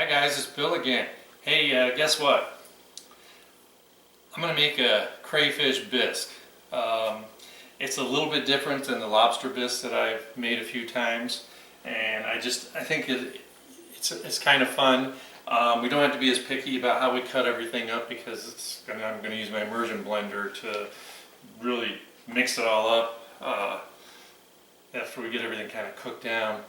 Hi guys, it's Bill again. Hey, guess what? I'm going to make a crayfish bisque. It's a little bit different than the lobster bisque that I've made a few times, and I think it's kind of fun. We don't have to be as picky about how we cut everything up because I'm going to use my immersion blender to really mix it all up after we get everything kind of cooked down.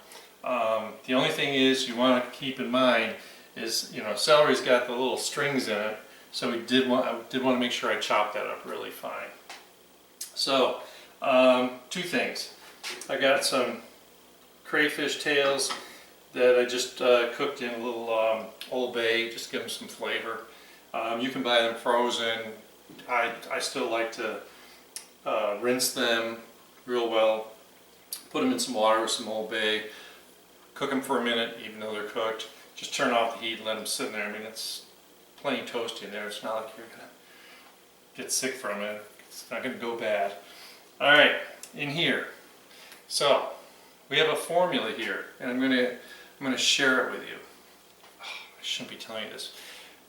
The only thing is you want to keep in mind is, celery's got the little strings in it, so I did want to make sure I chopped that up really fine. So, two things. I got some crayfish tails that I just cooked in a little Old Bay, just to give them some flavor. You can buy them frozen. I still like to rinse them real well, put them in some water with some Old Bay, cook them for a minute even though they're cooked. Just turn off the heat and let them sit in there. I mean, it's plenty toasty in there. It's not like you're going to get sick from it. It's not going to go bad. Alright, in here. So, we have a formula here, and I'm going to share it with you. Oh, I shouldn't be telling you this.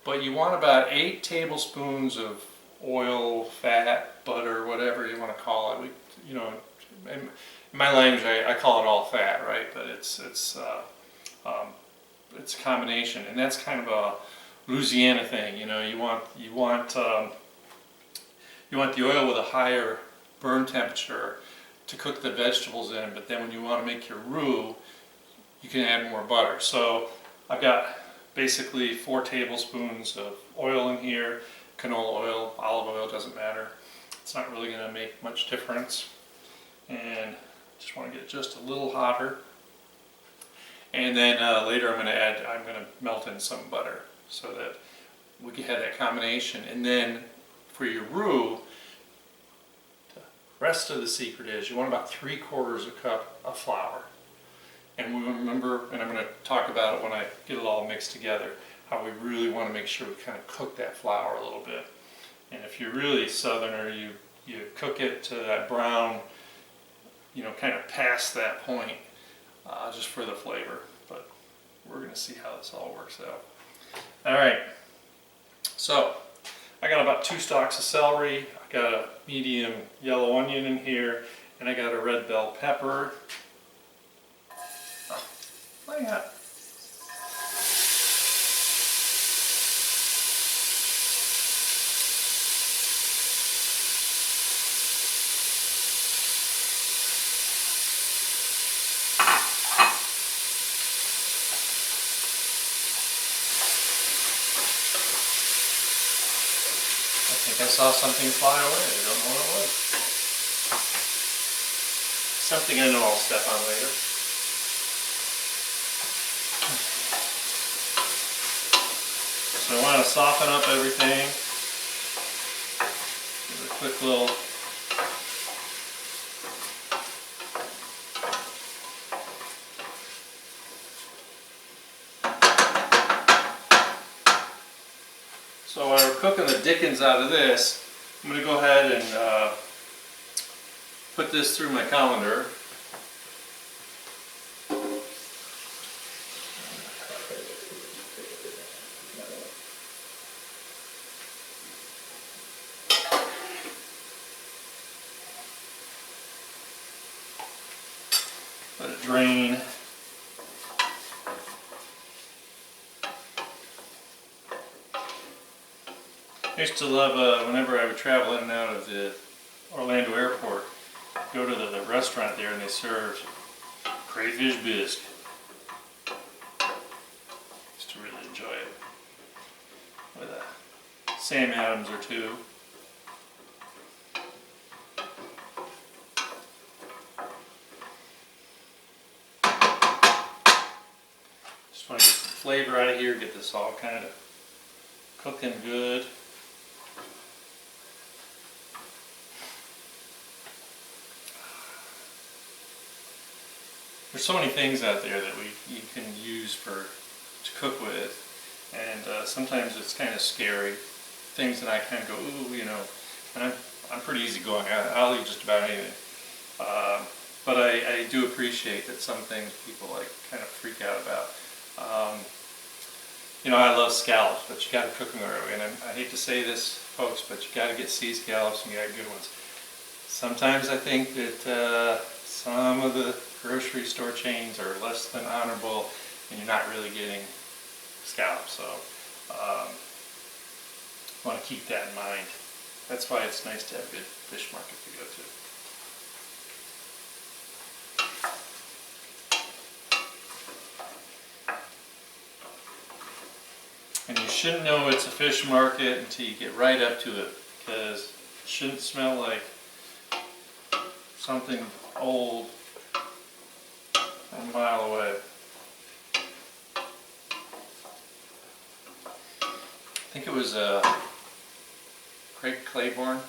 But you want about 8 tablespoons of oil, fat, butter, whatever you want to call it. In my language, I call it all fat, right? But it's a combination, and that's kind of a Louisiana thing. You want the oil with a higher burn temperature to cook the vegetables in, but then when you want to make your roux, you can add more butter. So I've got basically 4 tablespoons of oil in here. Canola oil, olive oil, doesn't matter. It's not really going to make much difference. And just want to get it just a little hotter. And then later I'm going to melt in some butter so that we can have that combination. And then for your roux, the rest of the secret is you want about 3/4 cup of flour. And we remember, and I'm going to talk about it when I get it all mixed together, how we really want to make sure we kind of cook that flour a little bit. And if you're really southerner, you cook it to that brown, kind of past that point, just for the flavor. But we're going to see how this all works out. Alright, so I got about 2 stalks of celery, I got a medium yellow onion in here, and I got a red bell pepper. Oh, why not? I think I saw something fly away. I don't know what it was. Something I know I'll step on later. So I want to soften up everything. Give it a quick little So while we're cooking the dickens out of this, I'm going to go ahead and put this through my colander. Let it drain. I used to love, whenever I would travel in and out of the Orlando airport, go to the restaurant there and they served Crayfish Bisque. Used to really enjoy it. With a Sam Adams or two. Just want to get some flavor out of here, get this all kind of cooking good. There's so many things out there that you can use to cook with, and sometimes it's kind of scary. Things that I kind of go, ooh, and I'm pretty easygoing. I'll eat just about anything. But I do appreciate that some things people kind of freak out about. You know, I love scallops, but you got to cook them the right way. And I hate to say this, folks, but you got to get sea scallops and you got good ones. Sometimes I think that some of the grocery store chains are less than honorable, and you're not really getting scallops. So want to keep that in mind. That's why it's nice to have good fish market to go to. And you shouldn't know it's a fish market until you get right up to it, because it shouldn't smell like something old a mile away. I think it was Craig Claiborne.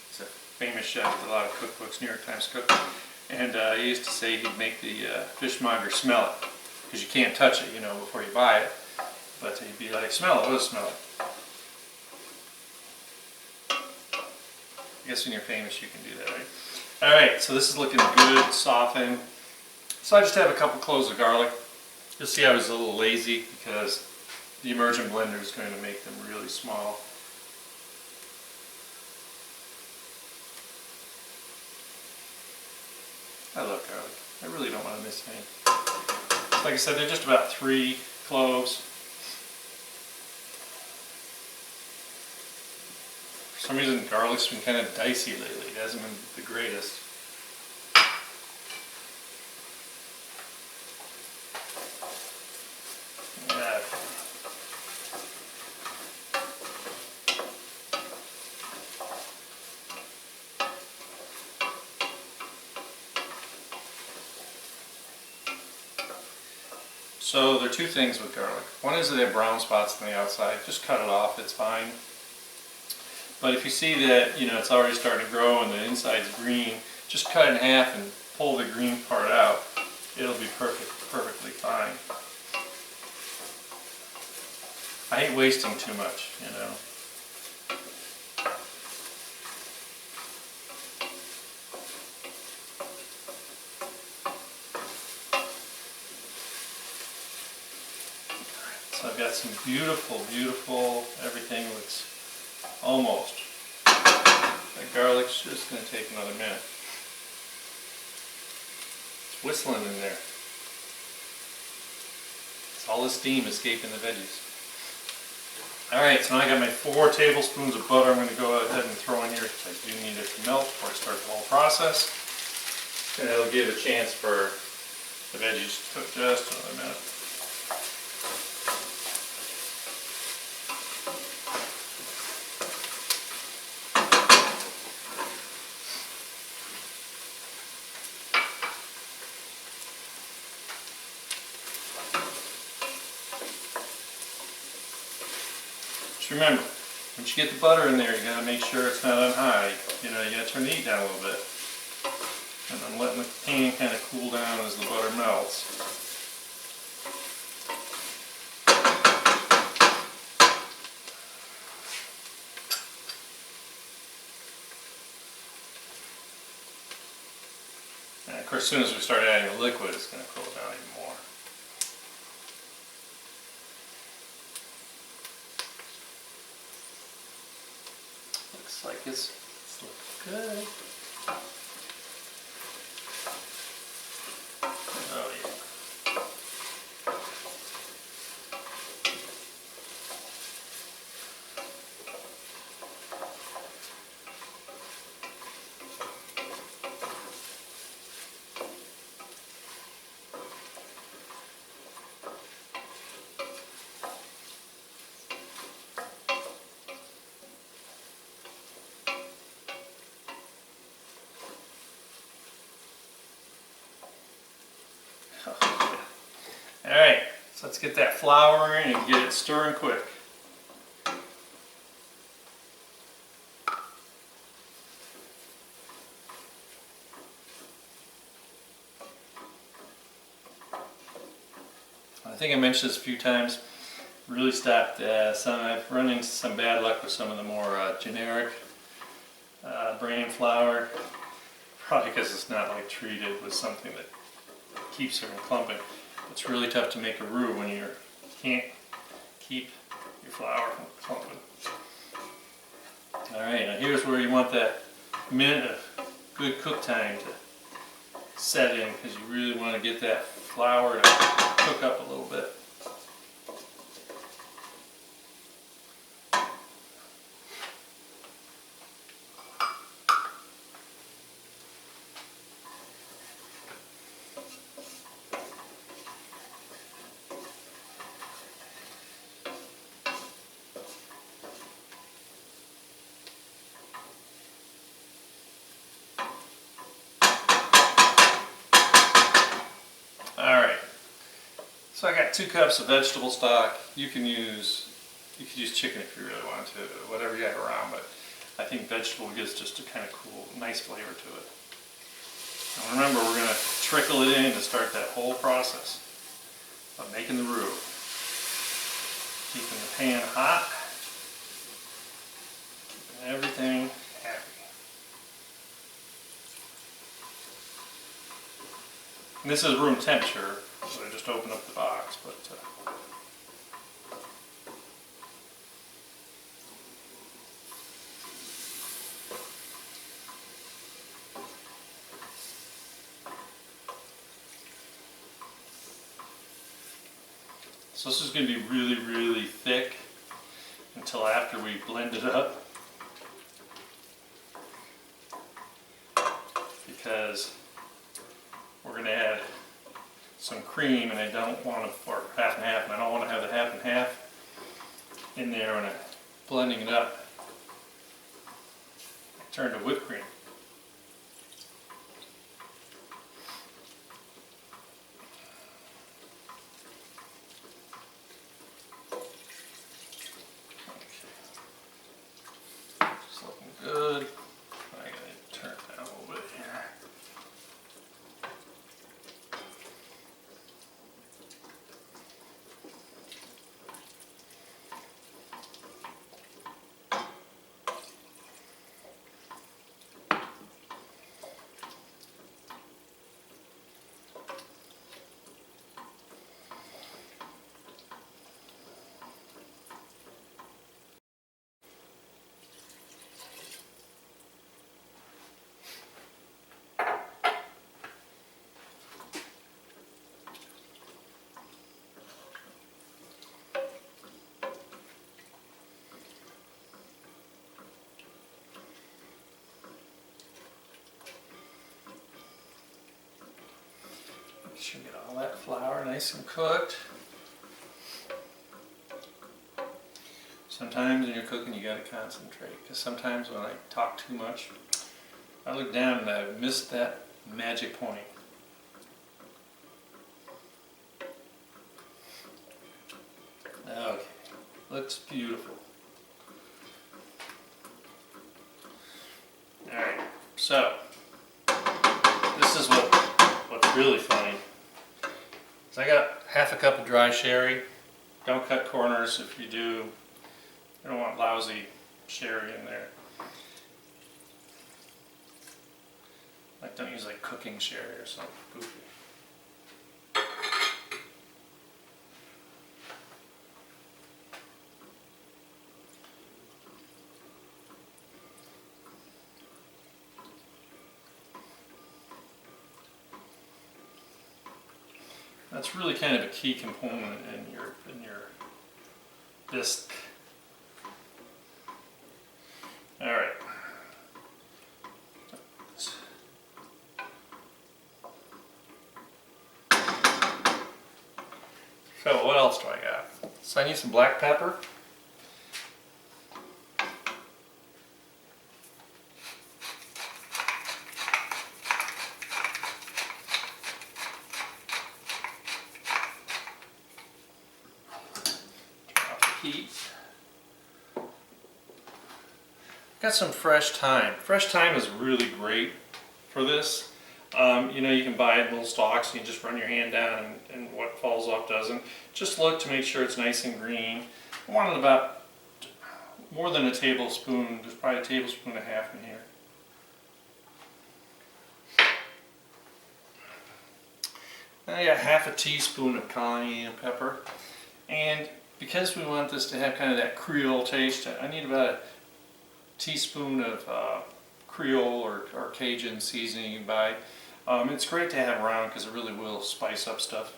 He's a famous chef with a lot of cookbooks, New York Times cook. And he used to say he'd make the fishmonger smell it, because you can't touch it, you know, before you buy it. But he'd be like, smell it, what does it smell like? I guess when you're famous you can do that, right? Alright, so this is looking good, softened. So I just have a couple cloves of garlic. You'll see I was a little lazy because the immersion blender is going to make them really small. I love garlic. I really don't want to miss any. Like I said, they're just about 3 cloves. For some reason garlic's been kind of dicey lately. It hasn't been the greatest. Yeah. So there are 2 things with garlic. One is that they have brown spots on the outside. Just cut it off, it's fine. But if you see that, you know, it's already starting to grow and the inside's green, just cut it in half and pull the green part out. It'll be perfectly fine. I hate wasting too much, you know. So I've got some beautiful, everything looks almost. That garlic's just going to take another minute. It's whistling in there. It's all the steam escaping the veggies. Alright, so now I got my 4 tablespoons of butter I'm going to go ahead and throw in here because I do need it to melt before I start the whole process. And it'll give a chance for the veggies to cook just another minute. Remember, once you get the butter in there, you got to make sure it's not on high. You know, you got to turn the heat down a little bit. And I'm letting the pan kind of cool down as the butter melts. And of course, as soon as we start adding the liquid, it's going to cool down even more. Looks like it's looking good. Oh yeah. Alright, so let's get that flour in and get it stirring quick. I think I mentioned this a few times. Really stopped I've run into some bad luck with some of the more generic brand flour. Probably because it's not like treated with something that keeps it from clumping. It's really tough to make a roux when you're can't keep your flour from clumping. Alright, now here's where you want that minute of good cook time to set in, because you really want to get that flour to cook up a little bit. Alright, so I got 2 cups of vegetable stock. You could use chicken if you really want to, whatever you have around, but I think vegetable gives just a kind of cool, nice flavor to it. And remember, we're going to trickle it in to start that whole process of making the roux. Keeping the pan hot, keeping everything happy. And this is room temperature, so I just opened up the box, but so this is going to be really, really thick until after we blend it up, because we're going to add some cream, and I don't want to, or half and half, and I don't want to have the half and half in there when I'm blending it up. Turn to whipped cream. It's looking good. I gotta turn it down a little bit here. Make sure you get all that flour nice and cooked. Sometimes when you're cooking you gotta concentrate, because sometimes when I talk too much, I look down and I missed that magic point. Okay, looks beautiful. Alright, so this is what's really funny. So I got half a cup of dry sherry. Don't cut corners. If you do, you don't want lousy sherry in there. Like, don't use like cooking sherry or something goofy. That's really kind of a key component in your bisque. All right. So what else do I got? So I need some black pepper. Heat. Got some fresh thyme. Fresh thyme is really great for this. You know, you can buy it in little stalks and you just run your hand down and what falls off doesn't. Just look to make sure it's nice and green. I want it about more than a tablespoon. There's probably a tablespoon and a half in here. I got half a teaspoon of cayenne pepper. And because we want this to have kind of that Creole taste, I need about a teaspoon of Creole or Cajun seasoning you buy. It's great to have around because it really will spice up stuff.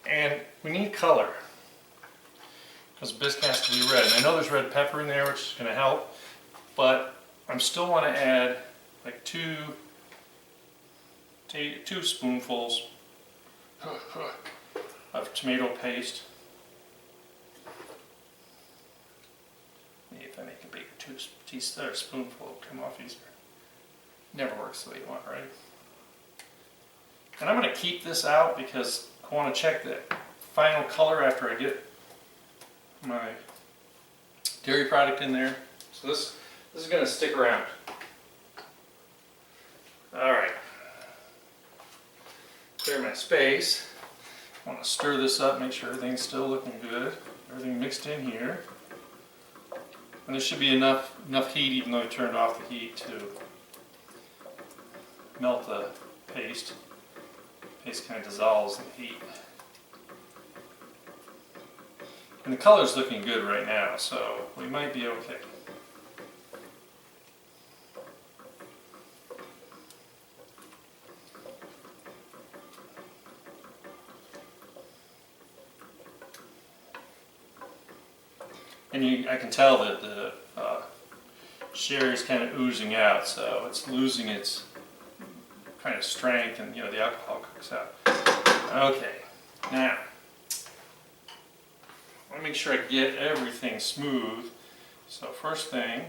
And we need color because bisque has to be red. And I know there's red pepper in there, which is going to help, but I still want to add like two spoonfuls of tomato paste. Maybe if I make a big spoonful, it'll come off easier. Never works the way you want, right? And I'm going to keep this out because I want to check the final color after I get my dairy product in there. So this is going to stick around. Alright. Clear my space. I want to stir this up, make sure everything's still looking good. Everything mixed in here. And there should be enough heat, even though I turned off the heat, to melt the paste. Paste kind of dissolves in the heat. And the color's looking good right now, so we might be okay. And I can tell that the sherry is kind of oozing out, so it's losing its kind of strength, and the alcohol cooks out. Okay, now I want to make sure I get everything smooth. So first thing,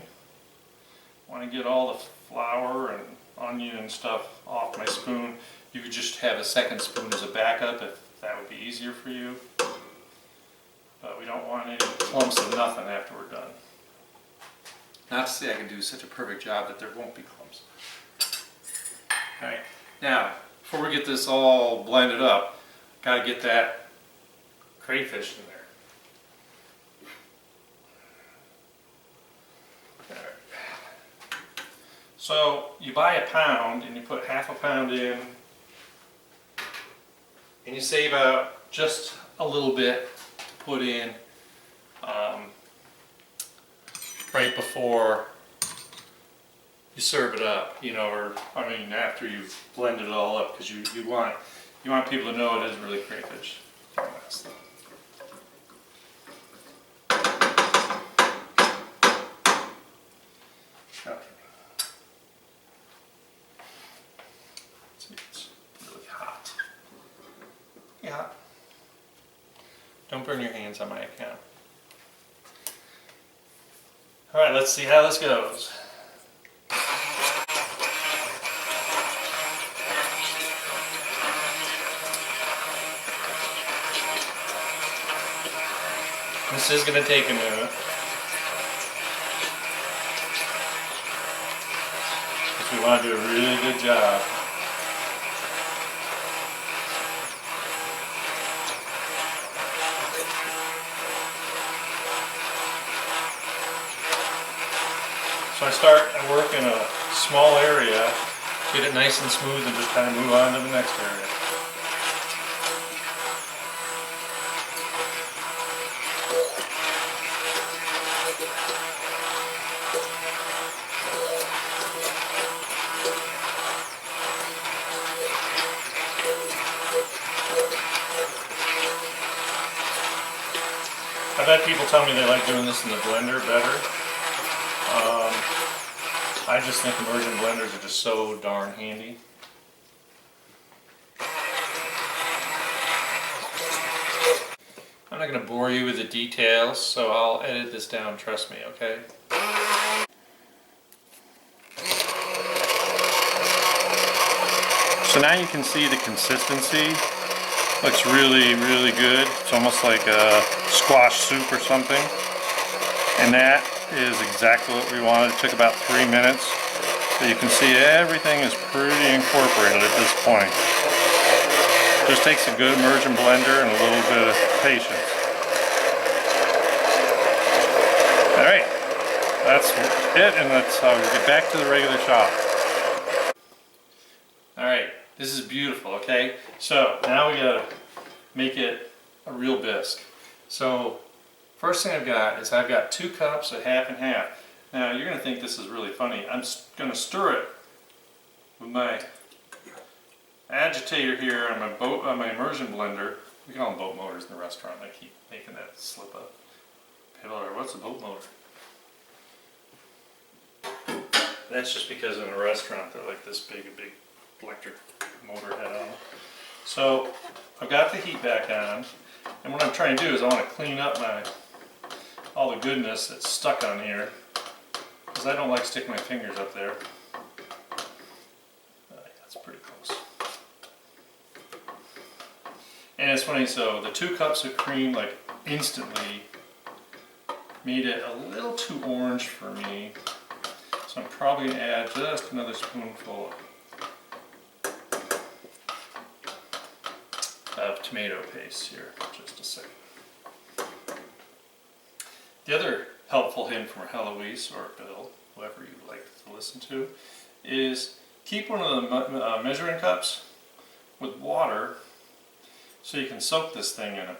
I want to get all the flour and onion and stuff off my spoon. You could just have a second spoon as a backup if that would be easier for you. But we don't want any clumps of nothing after we're done. Not to say I can do such a perfect job that there won't be clumps. Alright, now, before we get this all blended up, got to get that crayfish in there. Alright. So, you buy a pound and you put half a pound in, and you save out just a little bit to put in right before you serve it up, or after you've blended it all up, because you want people to know it is really crayfish. Okay. See, it's really hot. Yeah. Don't burn your hands on my account. All right, let's see how this goes. This is going to take a minute. Because we want to do a really good job. So I work in a small area, get it nice and smooth, and just kind of move on to the next area. I've had people tell me they like doing this in the blender better. I just think immersion blenders are just so darn handy. I'm not going to bore you with the details, so I'll edit this down, trust me, okay? So now you can see the consistency. Looks really, really good. It's almost like a squash soup or something. And that is exactly what we wanted. It took about 3 minutes. So you can see everything is pretty incorporated at this point. Just takes a good immersion blender and a little bit of patience. Alright, that's it, and let's get back to the regular shop. Alright, This is beautiful, okay? So now we gotta make it a real bisque. So first thing I've got 2 cups of half and half. Now you're gonna think this is really funny. I'm gonna stir it with my agitator here on my immersion blender. We call them boat motors in the restaurant. I keep making that slip up. People are, what's a boat motor? That's just because in a restaurant they're like this big, a big electric motor head on. So I've got the heat back on, and what I'm trying to do is I want to clean up all the goodness that's stuck on here, because I don't like sticking my fingers up there. That's pretty close. And it's funny, so the 2 cups of cream like instantly made it a little too orange for me. So I'm probably going to add just another spoonful of tomato paste here. Just a second. The other helpful hint from Heloise or Bill, whoever you like to listen to, is keep one of the measuring cups with water so you can soak this thing in it.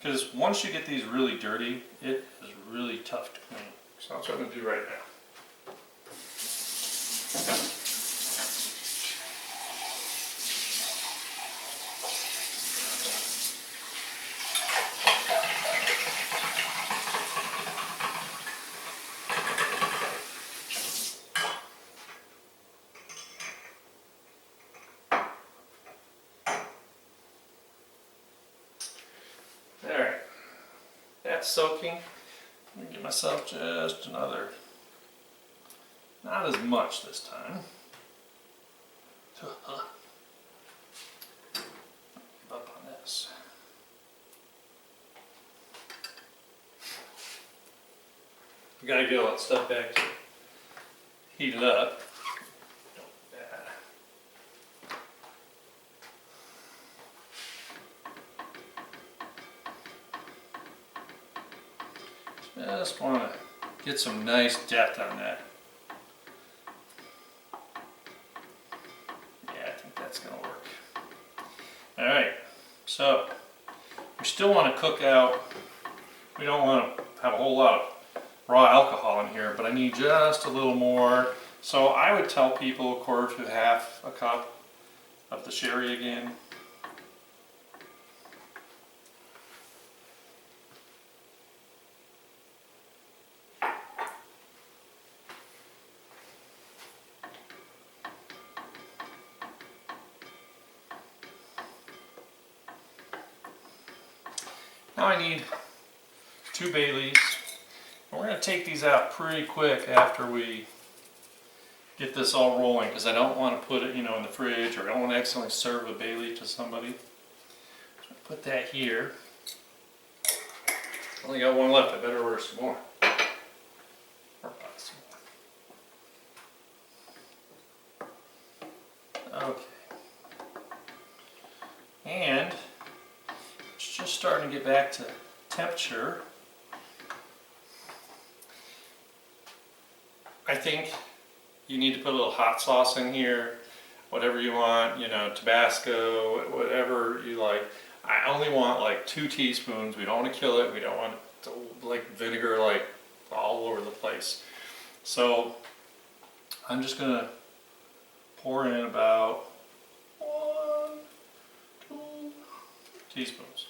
Because once you get these really dirty, it is really tough to clean. So that's what I'm going to do right now. Alright, that's soaking. Let me give myself just another, not as much this time. Give up on this. We gotta get all that stuff back to heat it up. Just want to get some nice depth on that. Yeah, I think that's going to work. Alright, so we still want to cook out, we don't want to have a whole lot of raw alcohol in here, but I need just a little more. So I would tell people 1/4 to 1/2 a cup of the sherry again. Now I need 2 bay leaves, and we're going to take these out pretty quick after we get this all rolling, because I don't want to put it, in the fridge, or I don't want to accidentally serve a bay leaf to somebody. So put that here. Only got 1 left. I better order some more. Or buy some more. Okay. And it's just starting to get back to temperature. I think you need to put a little hot sauce in here, whatever you want, Tabasco, whatever you like. I only want like 2 teaspoons. We don't want to kill it. We don't want to like vinegar like all over the place. So I'm just gonna pour in about 1, 2 teaspoons.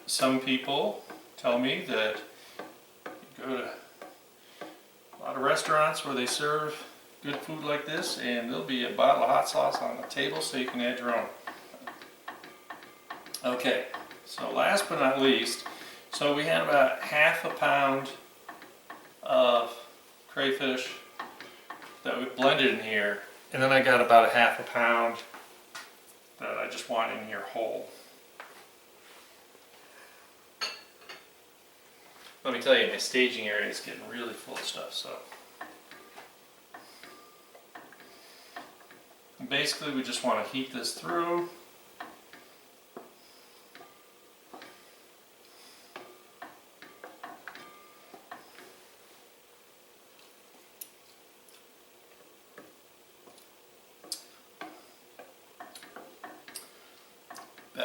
Some people tell me that you go to a lot of restaurants where they serve good food like this, and there'll be a bottle of hot sauce on the table so you can add your own. Okay, so last but not least, so we had about 1/2 pound of crayfish that we blended in here, and then I got about 1/2 pound that I just want in here whole. Let me tell you, my staging area is getting really full of stuff, so. And basically we just want to heat this through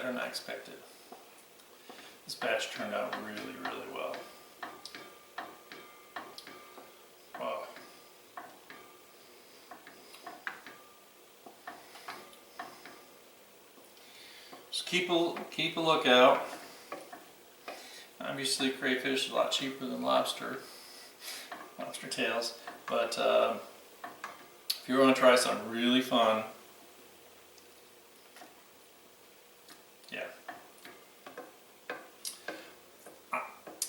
better than I expected. This batch turned out really, really well. Wow. Just keep a lookout. Obviously, crayfish is a lot cheaper than lobster tails, but if you want to try something really fun, yeah.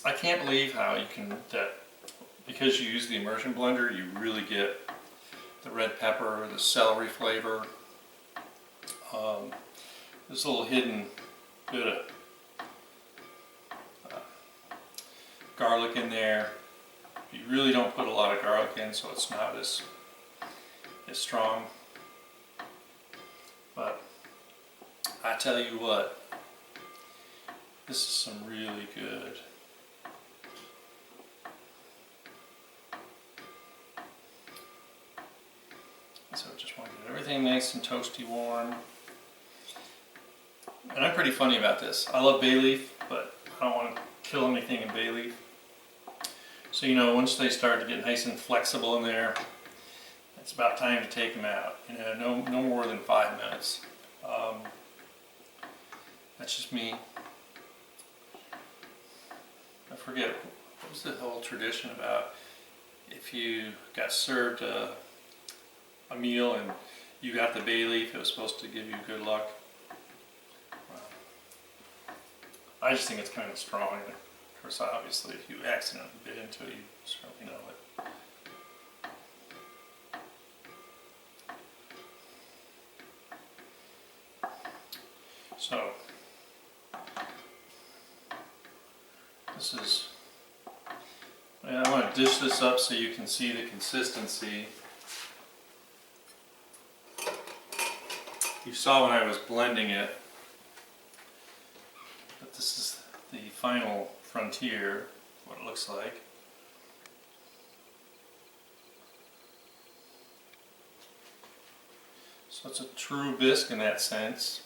I can't believe how you can, that because you use the immersion blender, you really get the red pepper, the celery flavor. There's a little hidden bit of garlic in there. You really don't put a lot of garlic in, so it's not as strong. But I tell you what, this is some really good. So just want to get everything nice and toasty warm. And I'm pretty funny about this. I love bay leaf, but I don't want to kill anything in bay leaf. So once they start to get nice and flexible in there, it's about time to take them out. No more than 5 minutes. That's just me. I forget, what was the whole tradition about if you got served a meal and you got the bay leaf, it was supposed to give you good luck. I just think it's kind of strong. Of course, obviously, if you accidentally bit into it, you certainly know it. So, this is, I want to dish this up so you can see the consistency. You saw when I was blending it, but this is the final frontier, what it looks like. So it's a true bisque in that sense.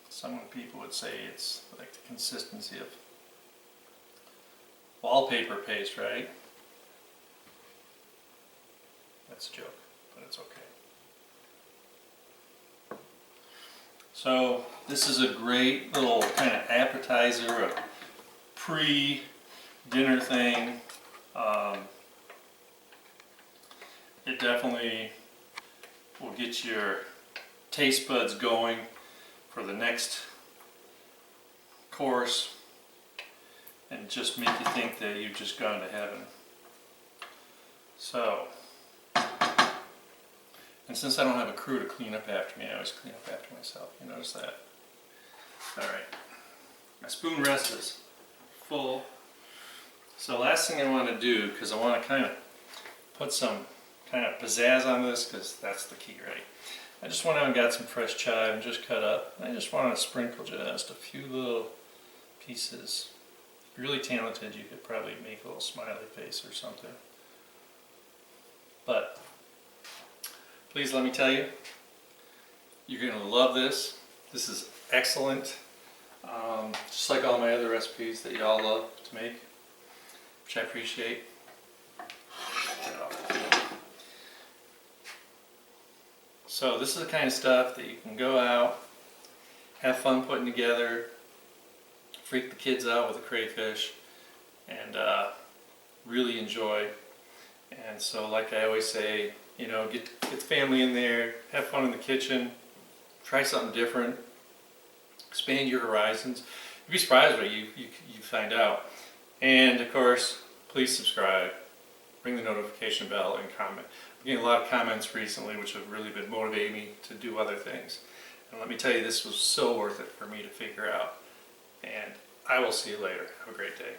Some people would say it's like the consistency of wallpaper paste, right? That's a joke, but it's okay. So this is a great little kind of appetizer, a pre-dinner thing. It definitely will get your taste buds going for the next course and just make you think that you've just gone to heaven. So, and since I don't have a crew to clean up after me, I always clean up after myself. You notice that? Alright. My spoon rest is full. So last thing I want to do, because I want to kind of put some kind of pizzazz on this, because that's the key, right? I just went out and got some fresh chive and just cut up. I just want to sprinkle just a few little pieces. If you're really talented, you could probably make a little smiley face or something. But please let me tell you, you're going to love this. This is excellent. Just like all my other recipes that y'all love to make, which I appreciate. So this is the kind of stuff that you can go out, have fun putting together, freak the kids out with a crayfish, and really enjoy. And so, like I always say, get the family in there, have fun in the kitchen, try something different, expand your horizons. You'd be surprised what you find out. And of course, please subscribe, ring the notification bell, and comment. I'm getting a lot of comments recently which have really been motivating me to do other things. And let me tell you, this was so worth it for me to figure out. And I will see you later. Have a great day.